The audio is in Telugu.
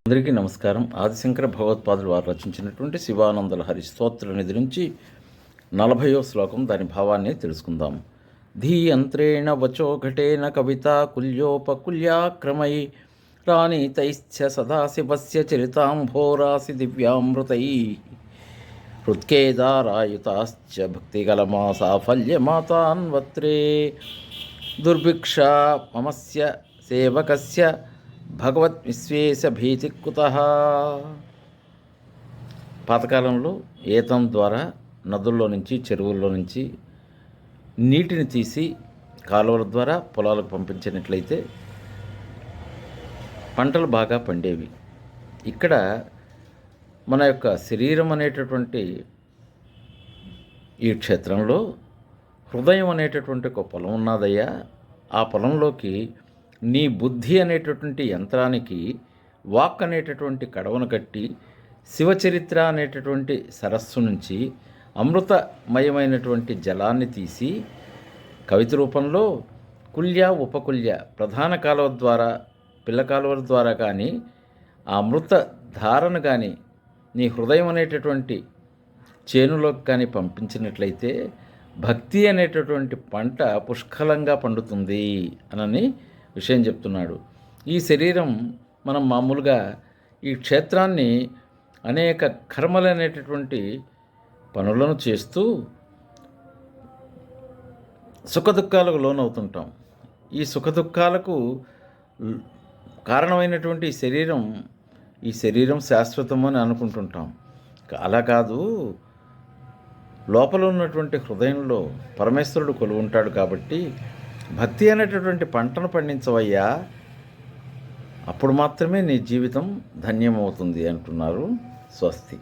అందరికీ నమస్కారం. ఆదిశంకర భగవత్పాదులు వారు రచించినటువంటి శివానందల హరి స్తోత్ర నిధి నుంచి 40వ శ్లోకం, దాని భావాన్ని తెలుసుకుందాం. ధీయంత్రేణ వచోఘటేన కవితా కుల్యోపకుల్యాక్రమై రాణీతైశ్చ సదాశివస్య చరితాంభోరాసి దివ్యామృతై హృత్కేదారాయుతాశ్చ భక్తిగలమా సాఫల్యమాతాన్వత్రే దుర్భిక్షా మమస్య సేవకస్య భగవత్ విశ్వేశ భీతి కుతః. పాతకాలంలో ఏతం ద్వారా నదుల్లో నుంచి, చెరువుల్లో నుంచి నీటిని తీసి కాలువల ద్వారా పొలాలకు పంపించినట్లయితే పంటలు బాగా పండేవి. ఇక్కడ మన యొక్క శరీరం అనేటటువంటి ఈ క్షేత్రంలో హృదయం అనేటటువంటి ఒక పొలం ఉన్నదయ్యా. ఆ పొలంలోకి నీ బుద్ధి అనేటటువంటి యంత్రానికి వాక్ అనేటటువంటి కడవను కట్టి శివచరిత్ర అనేటటువంటి సరస్సు నుంచి అమృతమయమైనటువంటి జలాన్ని తీసి కవిత రూపంలో కుల్య ఉపకుల్య ప్రధాన కాలువ ద్వారా, పిల్ల కాలువల ద్వారా కానీ ఆ అమృత ధారను కానీ నీ హృదయం అనేటటువంటి చేనులోకి కానీ పంపించినట్లయితే భక్తి అనేటటువంటి పంట పుష్కలంగా పండుతుంది అనని విషయం చెప్తున్నాడు. ఈ శరీరం మనం మామూలుగా ఈ క్షేత్రాన్ని అనేక కర్మలు అనేటటువంటి పనులను చేస్తూ సుఖదుఖాలకు లోనవుతుంటాం. ఈ సుఖదుఖాలకు కారణమైనటువంటి ఈ శరీరం శాశ్వతం అని అనుకుంటుంటాం. అలా కాదు, లోపల ఉన్నటువంటి హృదయంలో పరమేశ్వరుడు కొలువుంటాడు. కాబట్టి భక్తి అనేటటువంటి పంటను పండించవయ్యా, అప్పుడు మాత్రమే నీ జీవితం ధన్యమవుతుంది అంటున్నారు. స్వస్తి.